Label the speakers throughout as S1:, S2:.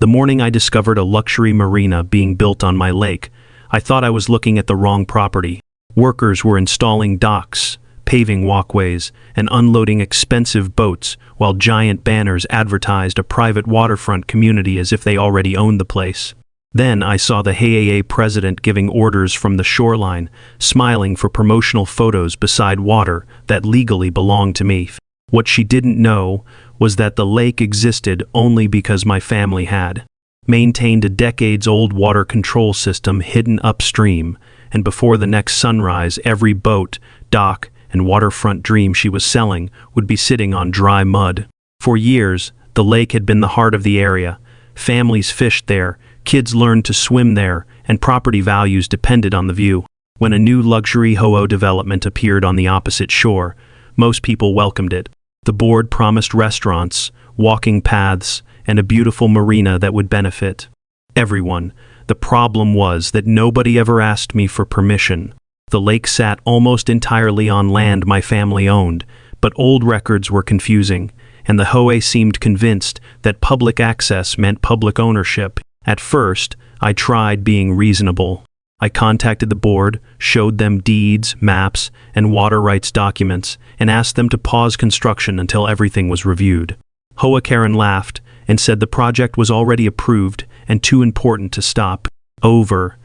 S1: The morning I discovered a luxury marina being built on my lake, I thought I was looking at the wrong property. Workers were installing docks, paving walkways, and unloading expensive boats, while giant banners advertised a private waterfront community as if they already owned the place. Then I saw the HOA president giving orders from the shoreline, smiling for promotional photos beside water that legally belonged to me. What she didn't know was that the lake existed only because my family had maintained a decades-old water control system hidden upstream, and before the next sunrise, every boat, dock, and waterfront dream she was selling would be sitting on dry mud. For years, the lake had been the heart of the area. Families fished there, kids learned to swim there, and property values depended on the view. When a new luxury HOA development appeared on the opposite shore, most people welcomed it. The board promised restaurants, walking paths, and a beautiful marina that would benefit everyone. The problem was that nobody ever asked me for permission. The lake sat almost entirely on land my family owned, but old records were confusing, and the HOA seemed convinced that public access meant public ownership. At first, I tried being reasonable. I contacted the board, showed them deeds, maps, and water rights documents, and asked them to pause construction until everything was reviewed. HOA Karen laughed and said the project was already approved and too important to stop. Over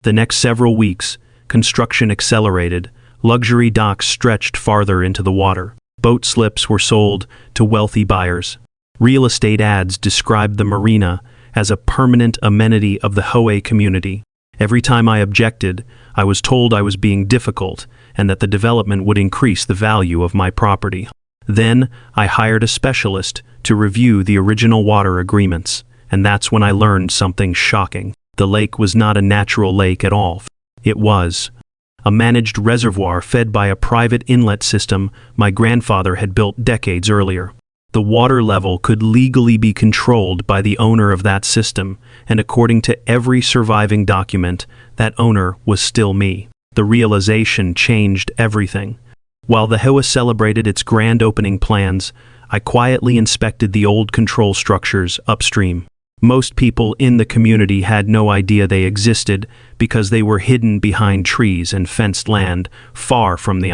S1: the next several weeks, construction accelerated. Luxury docks stretched farther into the water. Boat slips were sold to wealthy buyers. Real estate ads described the marina as a permanent amenity of the HOA community. Every time I objected, I was told I was being difficult and that the development would increase the value of my property. Then I hired a specialist to review the original water agreements, and that's when I learned something shocking. The lake was not a natural lake at all. It was a managed reservoir fed by a private inlet system my grandfather had built decades earlier. The water level could legally be controlled by the owner of that system, and according to every surviving document, that owner was still me. The realization changed everything. While the HOA celebrated its grand opening plans, I quietly inspected the old control structures upstream. Most people in the community had no idea they existed because they were hidden behind trees and fenced land far from the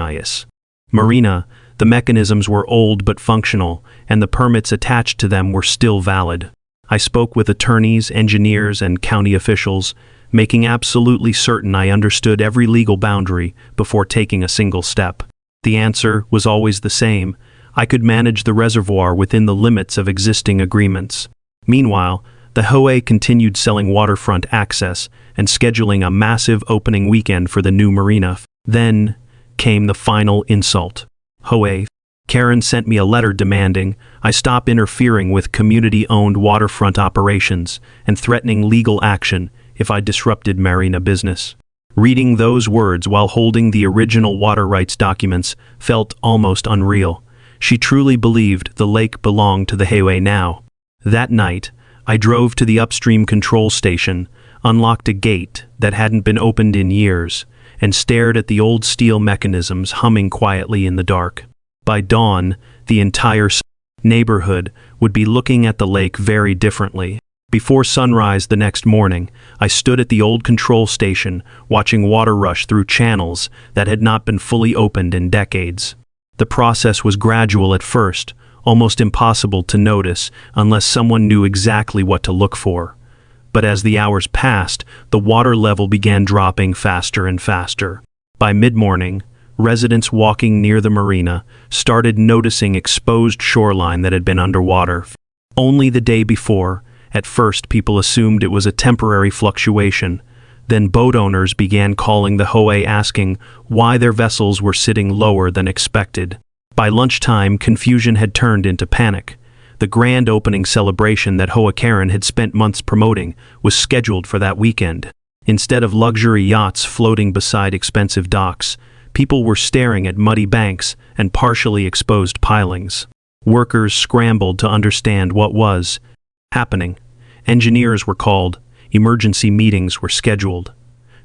S1: marina. The mechanisms were old but functional, and the permits attached to them were still valid. I spoke with attorneys, engineers, and county officials, making absolutely certain I understood every legal boundary before taking a single step. The answer was always the same. I could manage the reservoir within the limits of existing agreements. Meanwhile, the HOA continued selling waterfront access and scheduling a massive opening weekend for the new marina. Then came the final insult. HOA Karen sent me a letter demanding I stop interfering with community-owned waterfront operations and threatening legal action if I disrupted marina business. Reading those words while holding the original water rights documents felt almost unreal. She truly believed the lake belonged to the HOA now. That night, I drove to the upstream control station, unlocked a gate that hadn't been opened in years, and stared at the old steel mechanisms humming quietly in the dark. By dawn, the entire neighborhood would be looking at the lake very differently. Before sunrise the next morning, I stood at the old control station, watching water rush through channels that had not been fully opened in decades. The process was gradual at first, almost impossible to notice unless someone knew exactly what to look for. But as the hours passed, the water level began dropping faster and faster. By mid-morning, residents walking near the marina started noticing exposed shoreline that had been underwater. Only the day before, at first people assumed it was a temporary fluctuation. Then boat owners began calling the HOA asking why their vessels were sitting lower than expected. By lunchtime, confusion had turned into panic. The grand opening celebration that HOA Karen had spent months promoting was scheduled for that weekend. Instead of luxury yachts floating beside expensive docks, people were staring at muddy banks and partially exposed pilings. Workers scrambled to understand what was happening. Engineers were called. Emergency meetings were scheduled.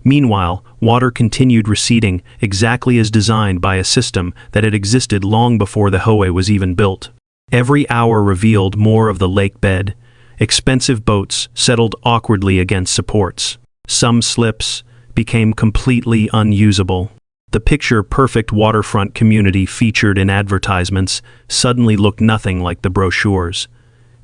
S1: Meanwhile, water continued receding exactly as designed by a system that had existed long before the HOA was even built. Every hour revealed more of the lake bed, Expensive boats settled awkwardly against supports. Some slips became completely unusable. The picture-perfect waterfront community featured in advertisements suddenly looked nothing like the brochures.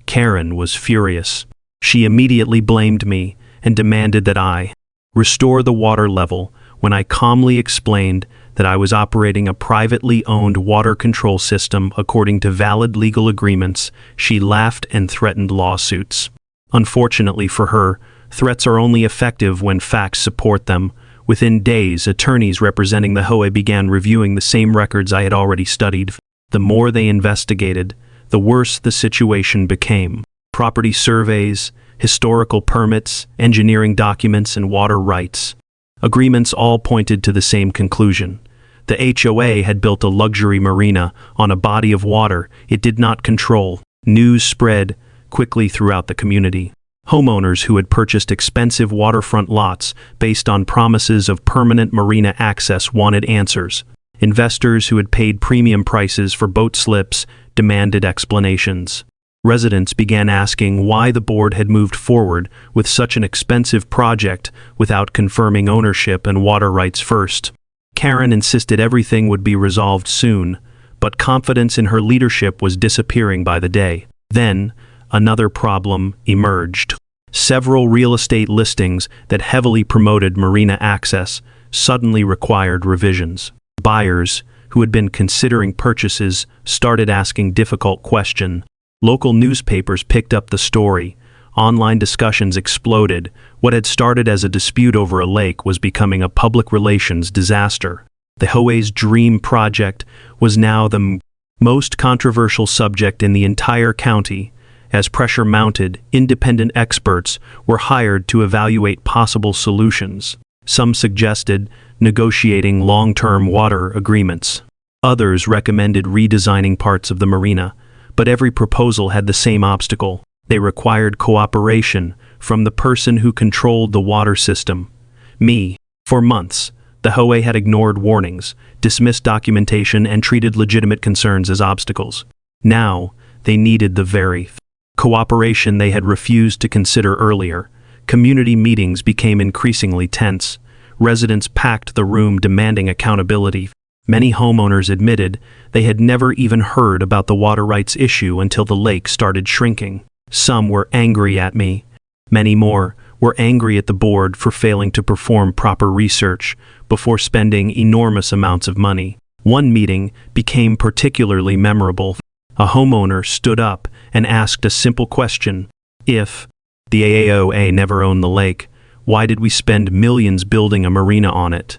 S1: Karen was furious. She immediately blamed me and demanded that I restore the water level when I calmly explained that I was operating a privately owned water control system according to valid legal agreements. She laughed and threatened lawsuits. Unfortunately for her, threats are only effective when facts support them. Within days, attorneys representing the HOA began reviewing the same records I had already studied. The more they investigated, the worse the situation became. Property surveys, historical permits, engineering documents, and water rights agreements all pointed to the same conclusion. The HOA had built a luxury marina on a body of water it did not control. News spread quickly throughout the community. Homeowners who had purchased expensive waterfront lots based on promises of permanent marina access wanted answers. Investors who had paid premium prices for boat slips demanded explanations. Residents began asking why the board had moved forward with such an expensive project without confirming ownership and water rights first. Karen insisted everything would be resolved soon, but confidence in her leadership was disappearing by the day. Then, another problem emerged. Several real estate listings that heavily promoted marina access suddenly required revisions. Buyers, who had been considering purchases, started asking difficult questions. Local newspapers picked up the story. Online discussions exploded. What had started as a dispute over a lake was becoming a public relations disaster. The HOA's dream project was now the most controversial subject in the entire county. As pressure mounted, independent experts were hired to evaluate possible solutions. Some suggested negotiating long-term water agreements. Others recommended redesigning parts of the marina. But every proposal had the same obstacle. They required cooperation from the person who controlled the water system. Me. For months, the HOA had ignored warnings, dismissed documentation, and treated legitimate concerns as obstacles. Now, they needed the very cooperation they had refused to consider earlier. Community meetings became increasingly tense. Residents packed the room demanding accountability. Many homeowners admitted they had never even heard about the water rights issue until the lake started shrinking. Some were angry at me. Many more were angry at the board for failing to perform proper research before spending enormous amounts of money. One meeting became particularly memorable. A homeowner stood up and asked a simple question. If the HOA never owned the lake, why did we spend millions building a marina on it?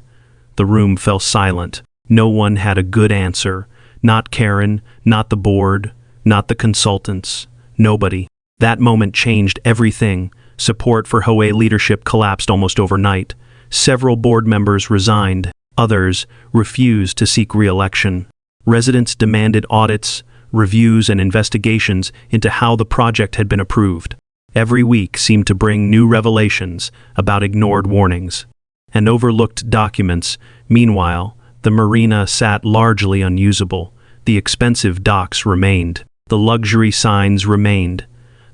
S1: The room fell silent. No one had a good answer. Not Karen, not the board, not the consultants. Nobody. That moment changed everything. Support for HOA leadership collapsed almost overnight. Several board members resigned. Others refused to seek re-election. Residents demanded audits, reviews, and investigations into how the project had been approved. Every week seemed to bring new revelations about ignored warnings and overlooked documents. Meanwhile, the marina sat largely unusable. The expensive docks remained. The luxury signs remained.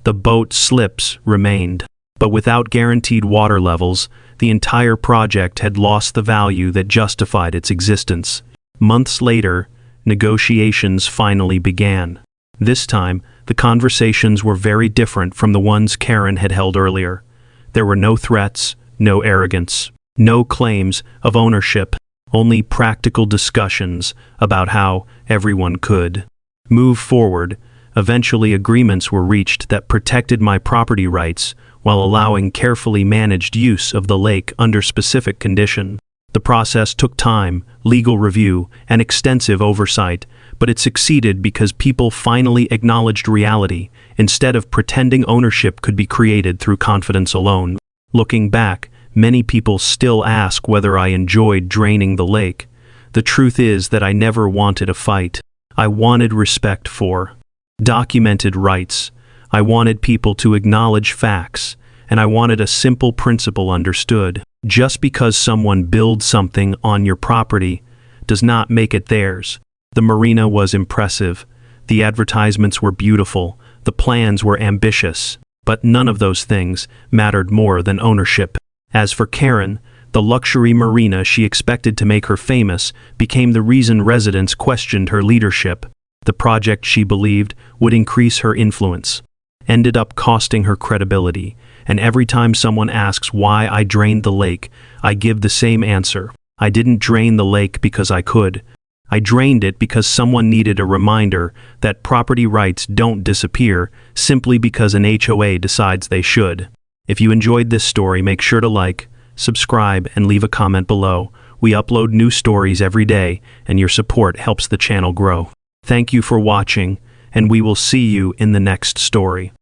S1: The boat slips remained. But without guaranteed water levels, the entire project had lost the value that justified its existence. Months later, negotiations finally began. This time, the conversations were very different from the ones Karen had held earlier. There were no threats, no arrogance, no claims of ownership, only practical discussions about how everyone could move forward. Eventually, agreements were reached that protected my property rights while allowing carefully managed use of the lake under specific conditions. The process took time, legal review, and extensive oversight, but it succeeded because people finally acknowledged reality instead of pretending ownership could be created through confidence alone. Looking back, many people still ask whether I enjoyed draining the lake. The truth is that I never wanted a fight. I wanted respect for documented rights. I wanted people to acknowledge facts, and I wanted a simple principle understood. Just because someone builds something on your property does not make it theirs. The marina was impressive. The advertisements were beautiful. The plans were ambitious. But none of those things mattered more than ownership. As for Karen, the luxury marina she expected to make her famous became the reason residents questioned her leadership. The project she believed would increase her influence ended up costing her credibility, and every time someone asks why I drained the lake, I give the same answer. I didn't drain the lake because I could. I drained it because someone needed a reminder that property rights don't disappear simply because an HOA decides they should. If you enjoyed this story, make sure to like, subscribe, and leave a comment below. We upload new stories every day, and your support helps the channel grow. Thank you for watching, and we will see you in the next story.